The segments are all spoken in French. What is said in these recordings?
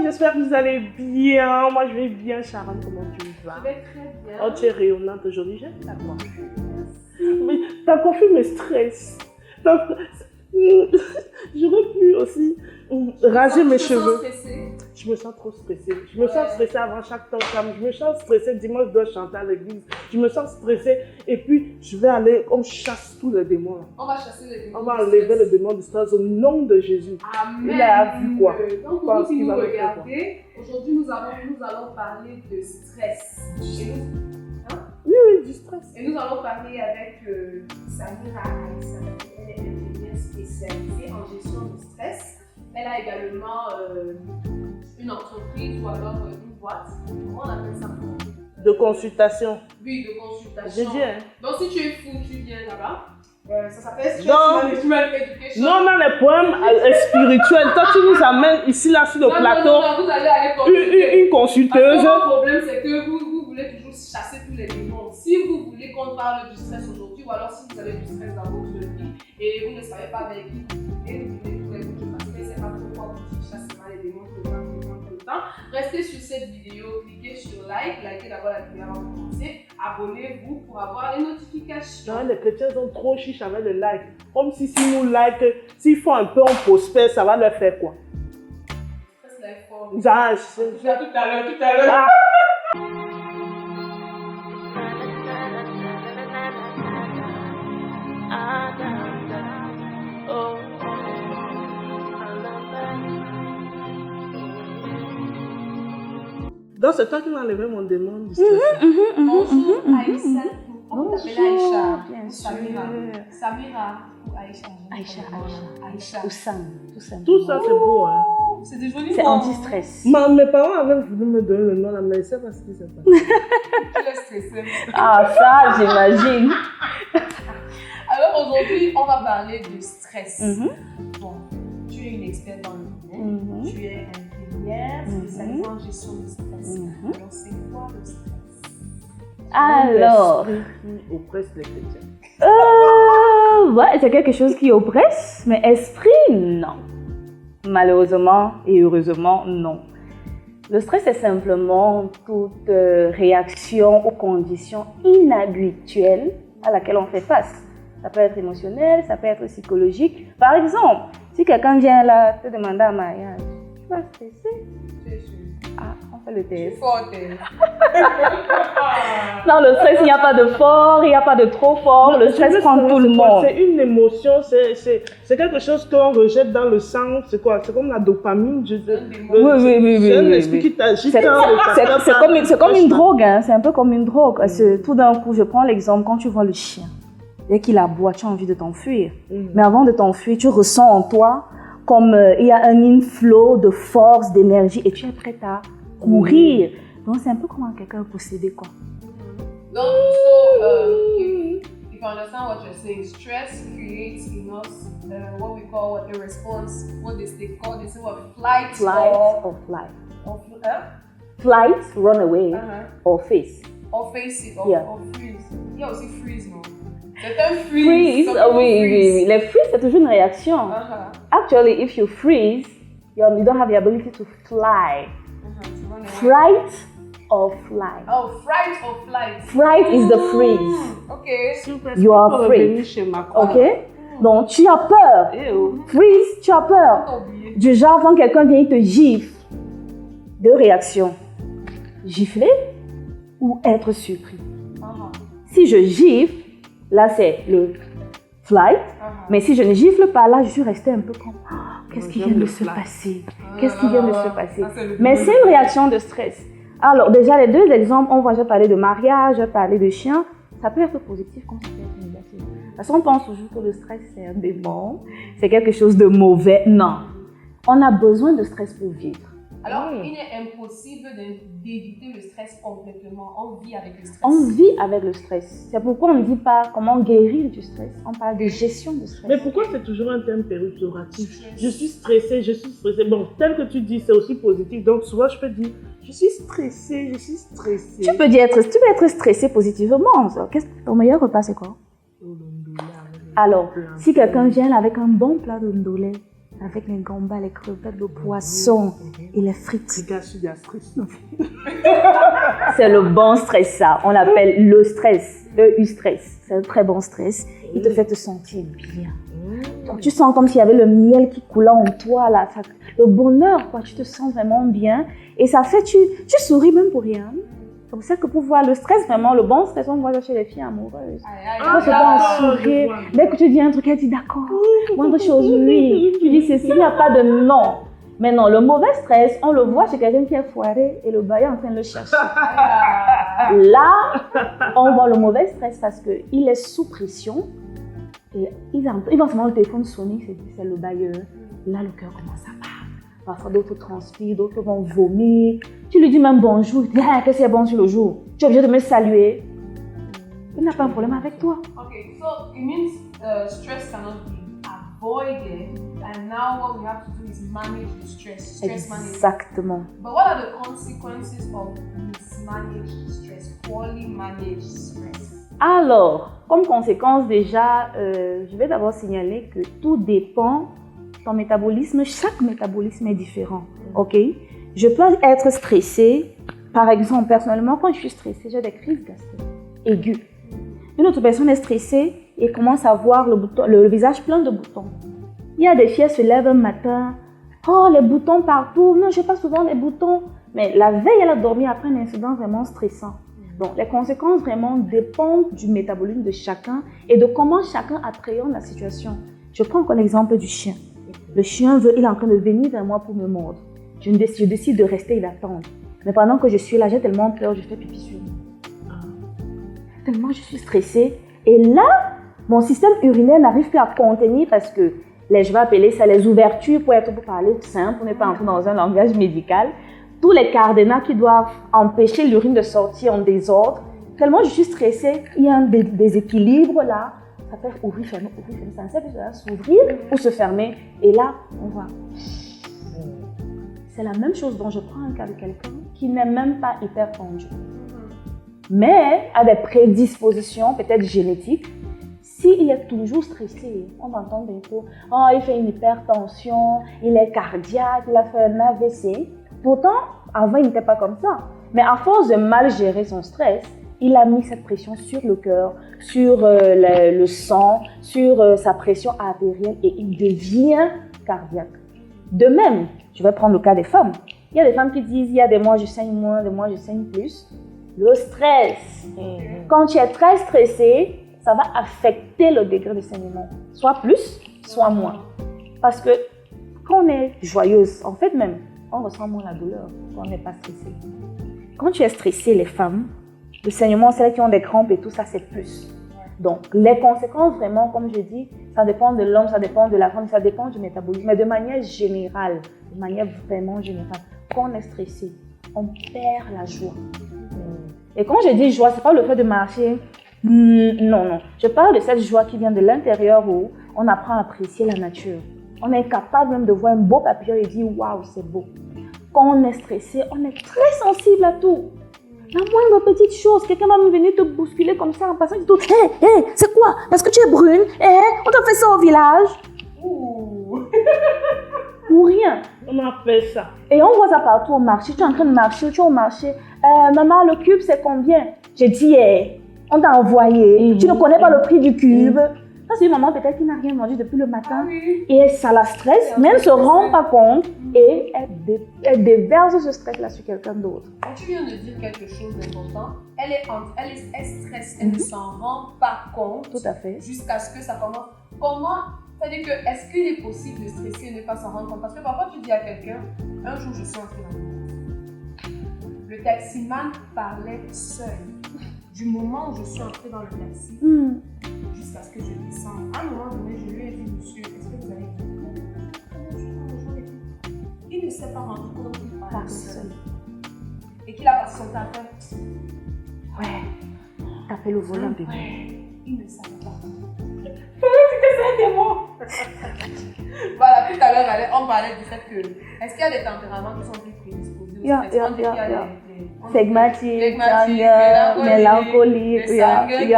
j'espère que vous allez bien. Moi, je vais bien. Sharon, comment tu vas? Je vais très bien. Oh, tu es rayonnante aujourd'hui. J'aime ta coiffure. Mais ta coiffure me stresse. J'aurais pu aussi raser mes cheveux. Je me sens trop stressée. Je me sens stressée avant chaque temps. Je me sens stressée. Dimanche, je dois chanter à l'église. Je me sens stressée. Et puis, je vais aller, on chasse tous les démons. Là. On va chasser les démons. On va enlever le démon du stress au nom de Jésus. Amen. Il a vu quoi? Donc, pour vous qui nous regardez, aujourd'hui, nous allons parler de stress. Oui, du stress. Et nous allons parler avec Samira Aïssa. Elle est infirmière spécialisée en gestion du stress. Elle a également une entreprise ou alors une boîte. Comment on appelle ça? De consultation. Oui, de consultation. J'ai dit, hein. Donc, si tu es fou, tu viens là-bas. Ça s'appelle Stress Non. Management Education. Non, non, les problèmes spirituels. Toi, tu nous amènes ici, là, sur le plateau. Non, vous allez aller consulter. Une consulteuse. Le problème, c'est que vous voulez toujours chasser tous les démons. Si vous voulez qu'on parle du stress aujourd'hui, ou alors si vous avez du stress dans votre vie et vous ne savez pas avec qui vous voulez, vous voulez parce que c'est pas pourquoi vous chassez mal les démons tout le temps. Restez sur cette vidéo, cliquez sur like, likez d'abord la vidéo avant de commencer, abonnez-vous pour avoir les notifications. Non, les chrétiens sont trop chiches avec le like. Comme si nous like, s'ils font un peu en prospère, ça va leur faire quoi? Ça, c'est la forme. Tout à l'heure. Ah. Donc c'est toi qui m'as enlevé mon démon du stress. Bonjour Aïssa. On t'appelle Aïcha. Bien sûr. Samira ou Aïcha. Aïcha. Ou Sam, tout simplement. Tout ça c'est beau, hein. C'est des jolis C'est noms. anti-stress. Mes parents avaient voulu me donner le nom là, mais c'est pas ce qui s'est passé. Tu es stressée. Ah, ça, j'imagine. Alors aujourd'hui, on va parler du stress. Mhm. Bon, tu es une experte dans le domaine. Tu es infirmière spécialisée en gestion du stress. Alors c'est quoi le stress? Alors, L'esprit qui oppresse les chrétiens. ouais, c'est quelque chose qui oppresse, mais esprit, non. Malheureusement et heureusement, non. Le stress est simplement toute réaction aux conditions inhabituelles à laquelle on fait face. Ça peut être émotionnel, ça peut être psychologique. Par exemple, si quelqu'un vient là te demander un mariage, tu vas stresser. Ah, on fait le test. Non, le stress, il n'y a pas de fort, il n'y a pas de trop fort. Le stress prend tout le monde. C'est une émotion, c'est quelque chose qu'on rejette dans le sang. C'est quoi? C'est comme la dopamine. Oui. C'est un esprit qui t'agite. C'est comme une drogue, hein. C'est un peu comme une drogue. Tout d'un coup, je prends l'exemple, quand tu vois le chien, dès qu'il aboie, tu as envie de t'enfuir. Mais avant de t'enfuir, tu ressens en toi comme il y a un inflow de force, d'énergie, et tu es prête à courir. Donc, c'est un peu comme quelqu'un possédé, quoi. Donc, if you understand what you're saying, stress creates in us what we call a response, what they call, they say what flight or flight. Flight, run away, or face. Or face it, or freeze. Il y a aussi freeze, non? C'est un freeze. Oui. Les freeze, c'est toujours une réaction. Actually, if you freeze, you don't have the ability to fly. Fright or fly. Oh, fright or flight. Fright is the freeze. Okay. You are afraid. Ok? Donc, tu as peur. Freeze, tu as peur. Du genre, quand quelqu'un vient, il te gifle. Deux réactions. Gifler ou être surpris. Si je gifle, là, c'est le flight. Mais si je ne gifle pas, là, je suis restée un peu comme... Qu'est-ce qui vient de se passer? Qu'est-ce qui vient de se passer? Mais c'est une réaction de stress. Alors, déjà, les deux exemples, on va parler de mariage, parler de chien. Ça peut être positif comme ça peut être négatif. Parce qu'on pense toujours que le stress, c'est un démon, c'est quelque chose de mauvais. Non. On a besoin de stress pour vivre. Alors, il est impossible d'éviter le stress complètement. On vit avec le stress. On vit avec le stress. C'est pourquoi on ne dit pas comment guérir du stress. On parle de gestion du stress. Mais pourquoi c'est toujours un terme péjoratif? Je suis stressée. Bon, tel que tu dis, c'est aussi positif. Donc, souvent, je peux dire, je suis stressée. Tu peux être stressé positivement. Ton meilleur repas, c'est quoi? Alors, si quelqu'un vient avec un bon plat de ndolé, avec les gambas, les crevettes, le poisson et les frites. Il y a stress. C'est le bon stress, ça. On l'appelle le stress, stress. C'est un très bon stress. Il te fait te sentir bien. Donc, tu sens comme s'il y avait le miel qui coulait en toi, là. Le bonheur, quoi. Tu te sens vraiment bien. Et ça fait, tu souris même pour rien. C'est pour ça que pour voir le stress, vraiment, le bon stress, on voit chez les filles amoureuses. Quand tu vas en sourire, dès que tu dis un truc, elle dit d'accord. Moindre chose, oui. Tu dis ceci, il n'y a pas de non. Mais non, le mauvais stress, on le voit chez quelqu'un qui est foiré et le bailleur est en train de le chercher. Là, on voit le mauvais stress parce qu'il est sous pression. Et il va seulement le téléphone sonner, c'est le bailleur. Là, le cœur commence à battre. Parfois, d'autres transpirent, d'autres vont vomir. Tu lui dis même bonjour. Il dit, ah, qu'est-ce qu'il y a bon sur le jour? Tu es obligé de me saluer. Il n'a pas un problème avec toi. Okay, so it means stress cannot be avoided. And now what we have to do is manage the stress. Exactement. But what are the consequences of mismanaged stress, poorly managed stress? Alors, comme conséquence déjà, je vais d'abord signaler que tout dépend de ton métabolisme. Chaque métabolisme est différent, ok? Je peux être stressée, par exemple, personnellement, quand je suis stressée, j'ai des crises gastriques aiguës. Une autre personne est stressée et commence à avoir le visage plein de boutons. Il y a des filles qui se lèvent un matin, oh, les boutons partout. Non, je n'ai pas souvent les boutons. Mais la veille, elle a dormi après un incident vraiment stressant. Donc, les conséquences vraiment dépendent du métabolisme de chacun et de comment chacun appréhende la situation. Je prends comme exemple du chien. Le chien, il est en train de venir vers moi pour me mordre. Je décide de rester et d'attendre. Mais pendant que je suis là, j'ai tellement peur, je fais pipi sur moi. Tellement je suis stressée. Et là, mon système urinaire n'arrive plus à contenir parce que je vais appeler ça les ouvertures pour parler simple, pour ne pas entrer dans un langage médical. Tous les cadenas qui doivent empêcher l'urine de sortir en désordre. Tellement je suis stressée, il y a un déséquilibre là. Ça fait ouvrir, fermer, ça ne sait plus s'ouvrir ou se fermer. Et là, on voit. C'est la même chose dont je prends un cas de quelqu'un qui n'est même pas hyper tendu. Mais a des prédispositions peut-être génétiques. S'il est toujours stressé, on va entendre des fois, oh, il fait une hypertension, il est cardiaque, il a fait un AVC. Pourtant, avant, il n'était pas comme ça. Mais à force de mal gérer son stress, il a mis cette pression sur le cœur, sur le sang, sur sa pression artérielle et il devient cardiaque. De même, je vais prendre le cas des femmes. Il y a des femmes qui disent, il y a des mois je saigne moins, des mois je saigne plus. Le stress. Quand tu es très stressé, ça va affecter le degré de saignement. Soit plus, soit moins. Parce que quand on est joyeuse, en fait même, on ressent moins la douleur quand on n'est pas stressé. Quand tu es stressé, les femmes, le saignement, celles qui ont des crampes et tout ça, c'est plus. Donc, les conséquences, vraiment, comme je dis, ça dépend de l'homme, ça dépend de la femme, ça dépend du métabolisme. Mais de manière générale, de manière vraiment générale, quand on est stressé, on perd la joie. Et quand je dis joie, ce n'est pas le fait de marcher. Non. Je parle de cette joie qui vient de l'intérieur où on apprend à apprécier la nature. On est capable même de voir un beau papillon et dire waouh, c'est beau. Quand on est stressé, on est très sensible à tout. La moindre petite chose, quelqu'un va me venir te bousculer comme ça en passant et tout. Hé, c'est quoi? Parce que tu es brune? On t'a fait ça au village? Ou rien. On a fait ça. Et on voit ça partout au marché. Tu es en train de marcher, tu es au marché. Maman, le cube, c'est combien? J'ai dit, on t'a envoyé. Tu ne connais pas le prix du cube. Ça, c'est une maman peut-être qui n'a rien mangé depuis le matin. Et ça la stresse, mais elle ne se rend pas compte. Et elle déverse ce stress-là sur quelqu'un d'autre. Quand tu viens de dire quelque chose d'important, elle stresse, elle ne s'en rend pas compte. Tout à fait. Jusqu'à ce que ça commence. Comment? C'est-à-dire que, est-ce qu'il est possible de stresser et ne pas s'en rendre compte? Parce que parfois, tu dis à quelqu'un, un jour, je suis entrée dans le taxi. Le taximan parlait seul. Du moment où je suis entrée dans le taxi, jusqu'à ce que je descende, à un moment donné, je lui ai dit, monsieur, est-ce que vous allez dire? Il ne s'est pas rendu compte qu'il parlait seul. Et qu'il a passé son temps à faire. Ouais, taper le volant, bébé. Il ne savait pas. C'était moi. Voilà, tout à l'heure, on parlait du fait que, est-ce qu'il y a des tempéraments qui sont plus prédisposés au stress? Phlegmatique, mélancolique, les colériques, Il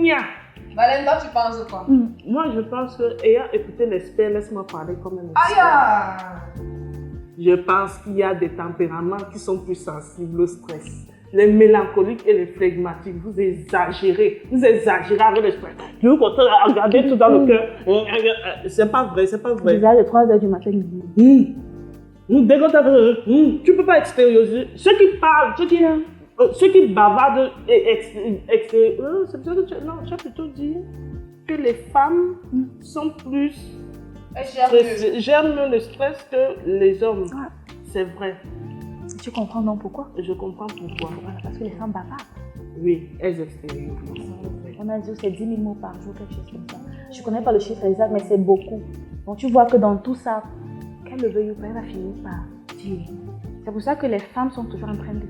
y a. Valenda, tu penses de quoi? Moi, je pense que, ayant écouté l'expert, laisse-moi parler comme un expert. Aïe! Je pense qu'il y a des tempéraments qui sont plus sensibles au stress. Les mélancoliques et les flegmatiques, vous exagérez avec le stress. Je vous conseille à regarder tout dans le cœur. C'est pas vrai, c'est pas vrai. Déjà, le 3 h du matin, Dès que tu peux pas extérioriser. Ceux qui parlent, ceux qui bavardent c'est plutôt que non, tu as plutôt dit que les femmes sont plus gèrent mieux le stress que les hommes. C'est vrai. Tu comprends donc pourquoi? Je comprends pourquoi. Voilà, parce que les femmes bavardent. Oui, elles extériorisent. On a dit que c'est 10 000 mots par jour, quelque chose comme ça. Je ne connais pas le chiffre exact, mais c'est beaucoup. Donc tu vois que dans tout ça, qu'elle le veuille ou pas, elle va finir par dire. C'est pour ça que les femmes sont toujours en train de...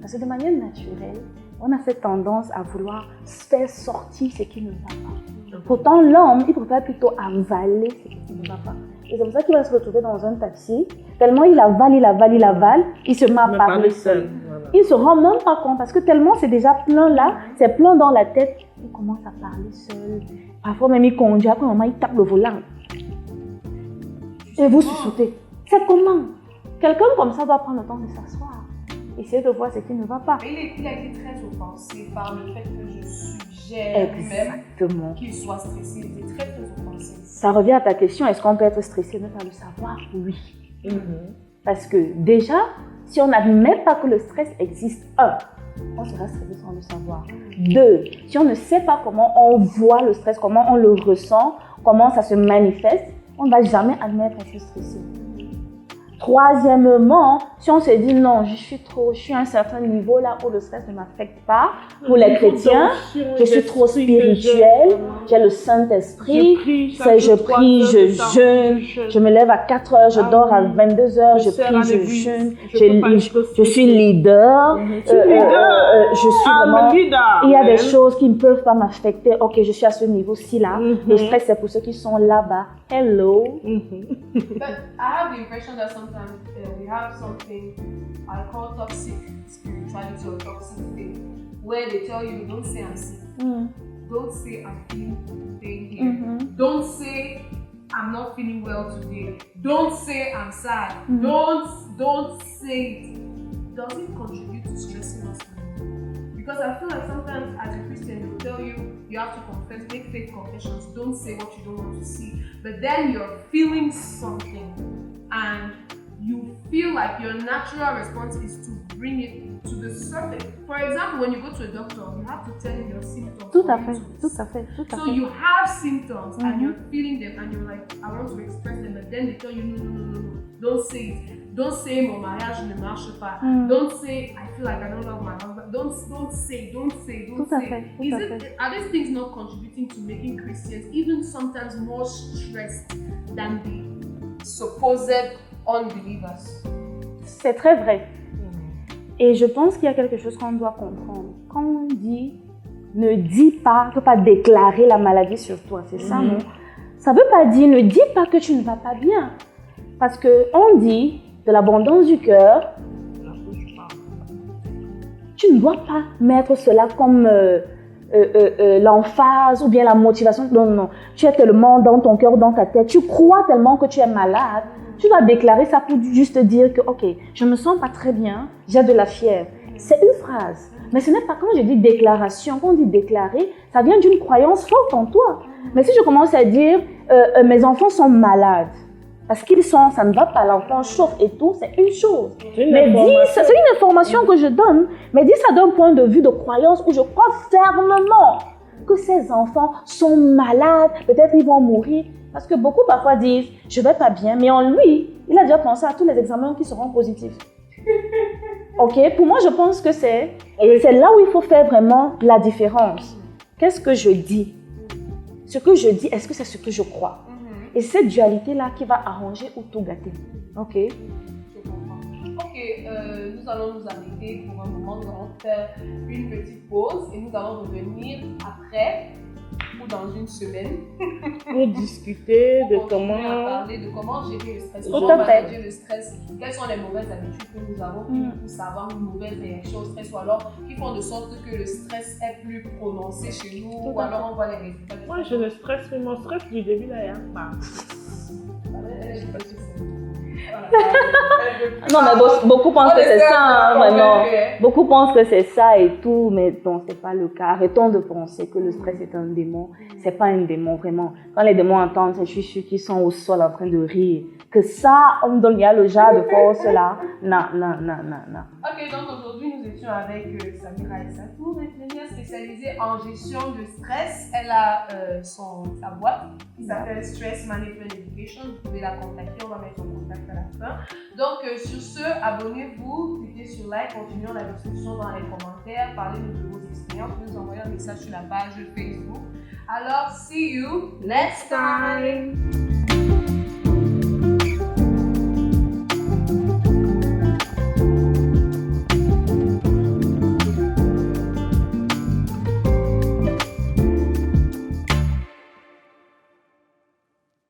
Parce que de manière naturelle, on a cette tendance à vouloir faire sortir ce qui ne va pas. Pourtant, l'homme, il préfère plutôt avaler ce qui ne va pas. Et c'est pour ça qu'il va se retrouver dans un taxi. Tellement il avale, il se met à parler seul. Voilà. Il ne se rend même pas compte parce que tellement c'est déjà plein là, c'est plein dans la tête, il commence à parler seul. Parfois même il conduit, après un moment il tape le volant. Et vous sursauter. C'est comment? Quelqu'un comme ça doit prendre le temps de s'asseoir. Essayer de voir ce qui ne va pas. Il a été très offensé par le fait que je suggère même qu'il soit stressé. Il était très offensé. Ça revient à ta question, est-ce qu'on peut être stressé ne pas le savoir? Oui. Parce que déjà, si on n'admet pas que le stress existe, on sera stressé sans le savoir. 2, si on ne sait pas comment on voit le stress, comment on le ressent, comment ça se manifeste, on ne va jamais admettre qu'on est stressé. 3, si on se dit non, je suis à un certain niveau là où le stress ne m'affecte pas, pour les chrétiens, je suis trop spirituel, j'ai le Saint-Esprit, je prie, je jeûne, je me lève à 4 heures, je dors à 22 heures, je prie, je jeûne, je suis leader, je suis vraiment, il y a des choses qui ne peuvent pas m'affecter, ok, je suis à ce niveau-ci là, le stress c'est pour ceux qui sont là-bas, hello. But I have the impression that sometimes we have something I call toxic spirituality or toxic faith, where they tell you, don't say I'm sick, don't say I'm feeling pain here, don't say I'm not feeling well today, don't say I'm sad, don't say it. Does it contribute to stressing us? Because I feel like sometimes as a Christian, they will tell you, you have to confess, make fake confessions, don't say what you don't want to see. But then you're feeling something and you feel like your natural response is to bring it to the surface. For example, when you go to a doctor, you have to tell him your symptoms. Tout à fait. So you have symptoms and you're feeling them and you're like, I want to express them, but then they tell you, no, don't say it. Don't say mon mariage ne marche pas. Don't say I feel like I don't love my husband. Don't say. Are these things not contributing to making Christians even sometimes more stressed than the supposed unbelievers? C'est très vrai. Et je pense qu'il y a quelque chose qu'on doit comprendre. Quand on dit ne dis pas, ne peux pas déclarer la maladie sur toi, c'est ça, non? Ça ne veut pas dire ne dis pas que tu ne vas pas bien. Parce qu'on dit de l'abondance du cœur, tu ne dois pas mettre cela comme l'emphase ou bien la motivation. Non. Tu es tellement dans ton cœur, dans ta tête, tu crois tellement que tu es malade. Tu dois déclarer ça pour juste dire que, ok, je ne me sens pas très bien, j'ai de la fièvre. C'est une phrase. Mais ce n'est pas quand je dis déclaration. Quand on dit déclarer, ça vient d'une croyance forte en toi. Mais si je commence à dire, mes enfants sont malades, parce qu'ils sont, ça ne va pas, l'enfant chauffe et tout, c'est une chose. C'est une information que je donne, mais dis ça d'un point de vue de croyance où je crois fermement que ces enfants sont malades, peut-être ils vont mourir. Parce que beaucoup parfois disent, je ne vais pas bien, mais en lui, il a déjà pensé à tous les examens qui seront positifs. Ok, pour moi, je pense que c'est là où il faut faire vraiment la différence. Qu'est-ce que je dis? Ce que je dis, est-ce que c'est ce que je crois? Et c'est cette dualité-là qui va arranger ou tout gâter. Ok. Je comprends. Ok, nous allons nous arrêter pour un moment. Nous allons faire une petite pause et nous allons revenir après pour rendez-vous dans une semaine. Pour discuter de Pour continuer à comment... parler de comment gérer le stress, Tout comment à fait. manager le stress, quelles sont les mauvaises habitudes que nous avons qui nous poussent à avoir une mauvaise réaction au stress ou alors qui font de sorte que le stress est plus prononcé chez nous ou alors on voit les résultats. Moi, je ne stresse, mais mon stress du début, là, il y a pas. Non, mais beaucoup pensent que c'est ça, hein, vraiment. Beaucoup pensent que c'est ça et tout, mais non, c'est pas le cas. Arrêtons de penser que le stress est un démon. C'est pas un démon, vraiment. Quand les démons entendent, je suis sûre qu'ils sont au sol en train de rire. Que ça, on me donne, il y a le genre de force là. Non. Ok, donc aujourd'hui nous étions avec Samira Essatou, infirmière spécialisée en gestion de stress. Elle a sa boîte qui s'appelle Stress Management Education. Vous pouvez la contacter, on va mettre son contact à la fin. Donc sur ce, abonnez-vous, cliquez sur like, continuons la discussion dans les commentaires, parlez-nous de vos expériences, nous envoyez un message sur la page Facebook. Alors, see you next time!